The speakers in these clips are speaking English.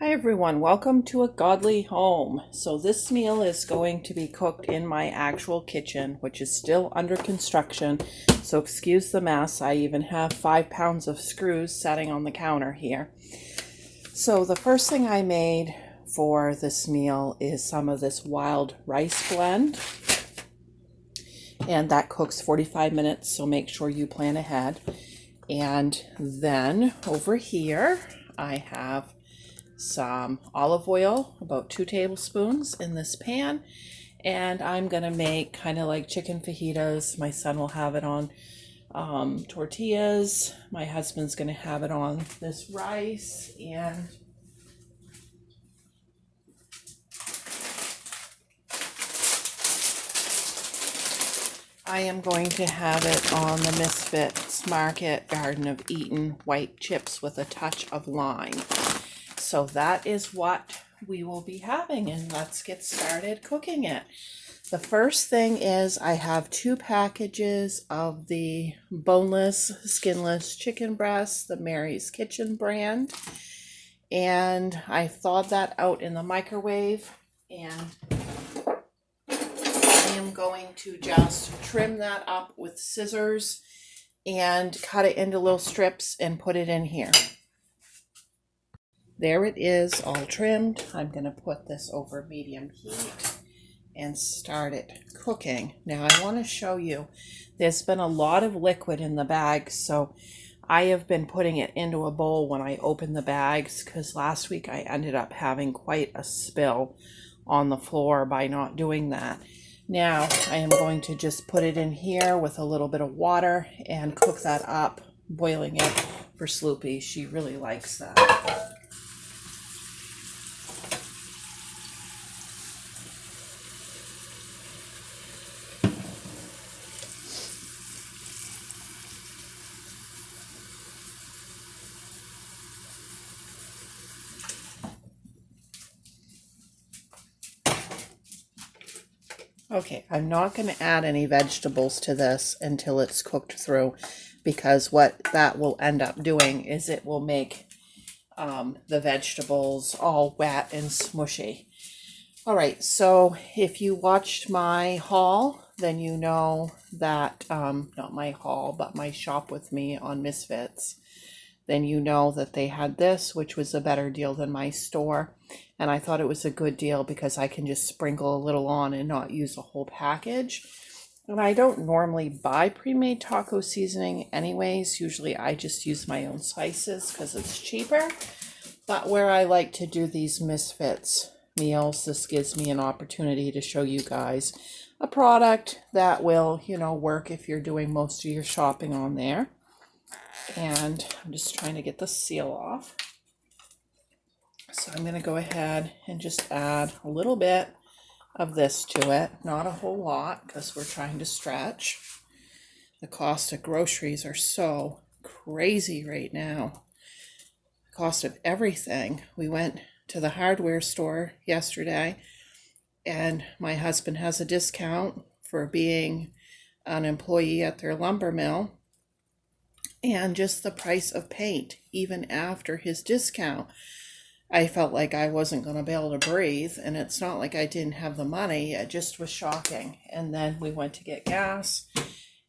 Hi everyone, welcome to A Godly Home. So this meal is going to be cooked in my actual kitchen, which is still under construction. So excuse the mess. I even have 5 pounds of screws sitting on the counter here. So the first thing I made for this meal is some of this wild rice blend. And that cooks 45 minutes, so make sure you plan ahead. And then over here, I have some olive oil, about 2 tablespoons in this pan, and I'm gonna make kind of like chicken fajitas. My son will have it on tortillas. My husband's gonna have it on this rice, and I am going to have it on the Misfits Market Garden of Eden white chips with a touch of lime. So that is what we will be having, and let's get started cooking it. The first thing is I have 2 packages of the boneless, skinless chicken breasts, the Mary's Kitchen brand, and I thawed that out in the microwave, and I am going to just trim that up with scissors and cut it into little strips and put it in here. There it is, all trimmed. I'm going to put this over medium heat and start it cooking. Now I want to show you, there's been a lot of liquid in the bag, so I have been putting it into a bowl when I open the bags, because last week I ended up having quite a spill on the floor by not doing that. Now I am going to just put it in here with a little bit of water and cook that up, boiling it for Sloopy. She really likes that. Okay, I'm not going to add any vegetables to this until it's cooked through, because what that will end up doing is it will make the vegetables all wet and smushy. All right, so if you watched my haul, then you know that, not my haul, but my shop with me on Misfits, then you know that they had this, which was a better deal than my store. And I thought it was a good deal because I can just sprinkle a little on and not use a whole package. And I don't normally buy pre-made taco seasoning anyways. Usually I just use my own spices because it's cheaper. But where I like to do these Misfits meals, this gives me an opportunity to show you guys a product that will, work if you're doing most of your shopping on there. And I'm just trying to get the seal off. So I'm going to go ahead and just add a little bit of this to it, not a whole lot, because we're trying to stretch. The cost of groceries are so crazy right now. The cost of everything. We went to the hardware store yesterday, and my husband has a discount for being an employee at their lumber mill. And just the price of paint, even after his discount, I felt like I wasn't going to be able to breathe. And it's not like I didn't have the money, it just was shocking. And then we went to get gas,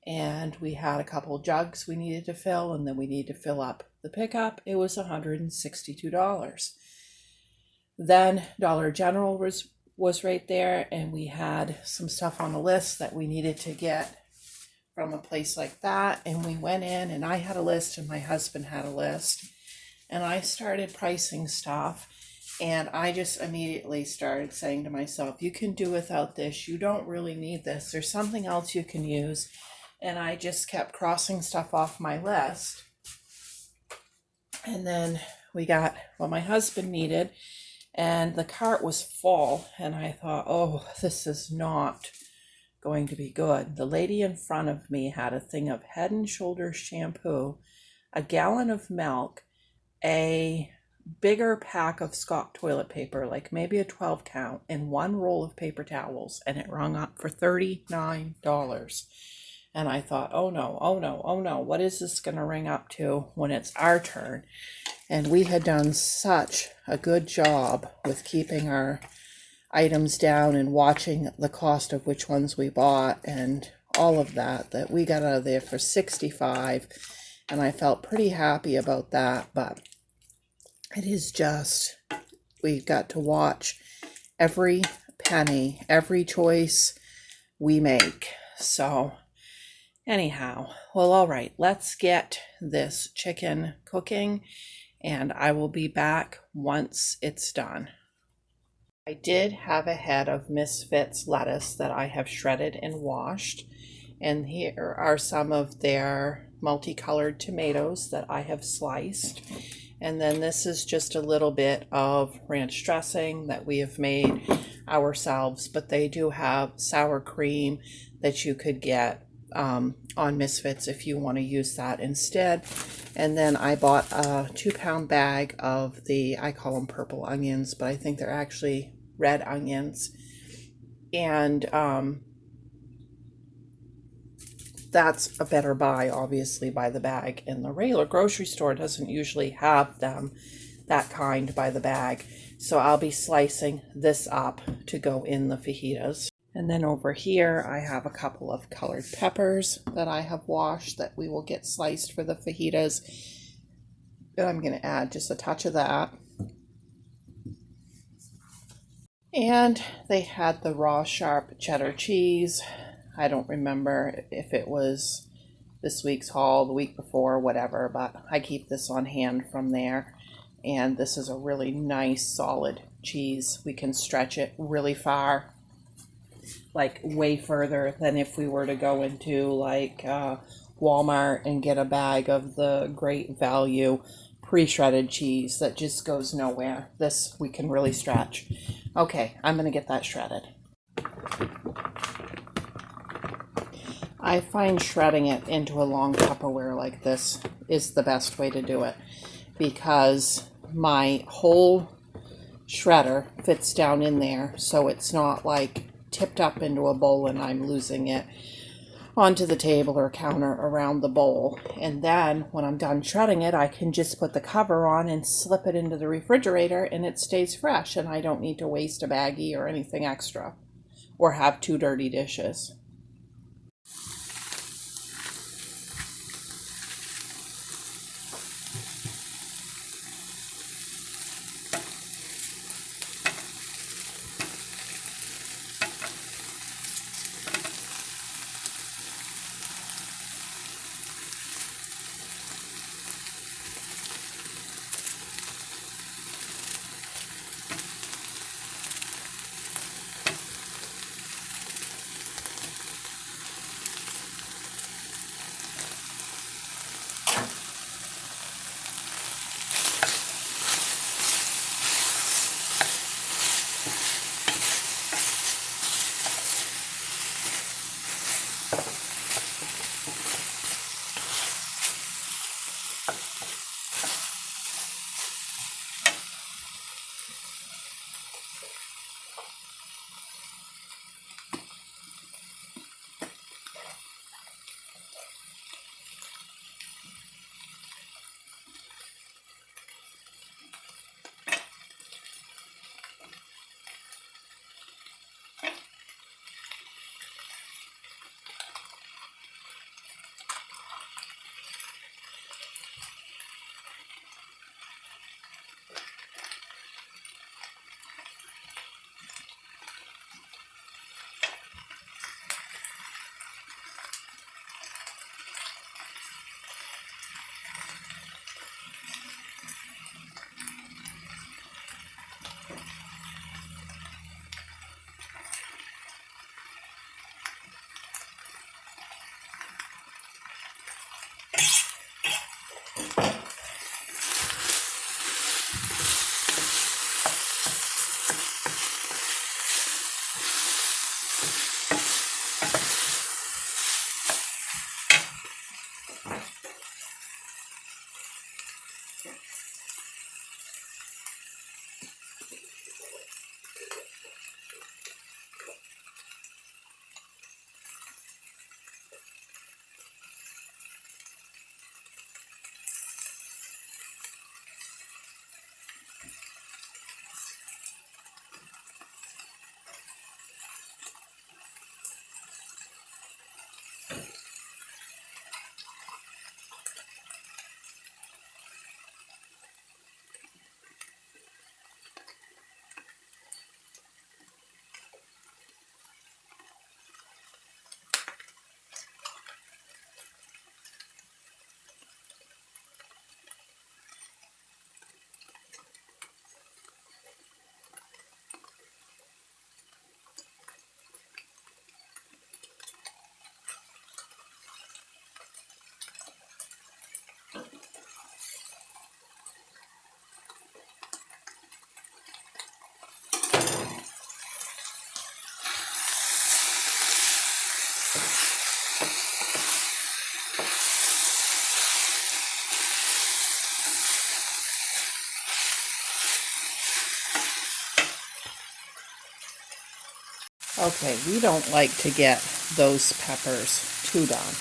and we had a couple jugs we needed to fill, and then we needed to fill up the pickup. It was $162. Then Dollar General was right there, and we had some stuff on the list that we needed to get from a place like that. And we went in, and I had a list and my husband had a list, and I started pricing stuff, and I just immediately started saying to myself, you can do without this. You don't really need this. There's something else you can use. And I just kept crossing stuff off my list. And then we got what my husband needed, and the cart was full, and I thought, oh, this is not going to be good. The lady in front of me had a thing of Head and Shoulders shampoo, a gallon of milk, a bigger pack of Scott toilet paper, like maybe a 12 count, and 1 roll of paper towels, and it rung up for $39. And I thought, oh no, what is this going to ring up to when it's our turn? And we had done such a good job with keeping our items down and watching the cost of which ones we bought and all of that, that we got out of there for $65, and I felt pretty happy about that. But it is just, we've got to watch every penny, every choice we make. So anyhow, well, all right, let's get this chicken cooking, and I will be back once it's done. I did have a head of Misfits lettuce that I have shredded and washed, and here are some of their multicolored tomatoes that I have sliced. And then this is just a little bit of ranch dressing that we have made ourselves, but they do have sour cream that you could get on Misfits if you want to use that instead. And then I bought a 2-pound bag of I call them purple onions, but I think they're actually red onions. And that's a better buy, obviously, by the bag. And the regular grocery store doesn't usually have them that kind by the bag. So I'll be slicing this up to go in the fajitas. And then over here, I have a couple of colored peppers that I have washed that we will get sliced for the fajitas. And I'm going to add just a touch of that. And they had the raw sharp cheddar cheese. I don't remember if it was this week's haul, the week before, whatever, but I keep this on hand from there. And this is a really nice solid cheese. We can stretch it really far, like way further than if we were to go into like Walmart and get a bag of the Great Value pre-shredded cheese that just goes nowhere. This we can really stretch. Okay, I'm gonna get that shredded. I find shredding it into a long Tupperware like this is the best way to do it, because my whole shredder fits down in there, so it's not like tipped up into a bowl and I'm losing it onto the table or counter around the bowl. And then when I'm done shredding it, I can just put the cover on and slip it into the refrigerator and it stays fresh, and I don't need to waste a baggie or anything extra or have 2 dirty dishes. Okay, we don't like to get those peppers too done.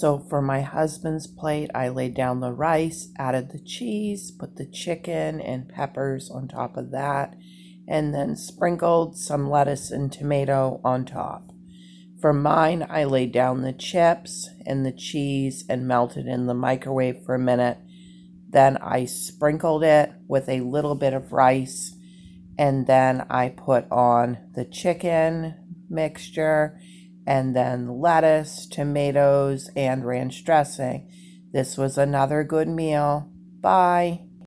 So for my husband's plate, I laid down the rice, added the cheese, put the chicken and peppers on top of that, and then sprinkled some lettuce and tomato on top. For mine, I laid down the chips and the cheese and melted in the microwave for a minute. Then I sprinkled it with a little bit of rice, and then I put on the chicken mixture, and then lettuce, tomatoes, and ranch dressing. This was another good meal. Bye.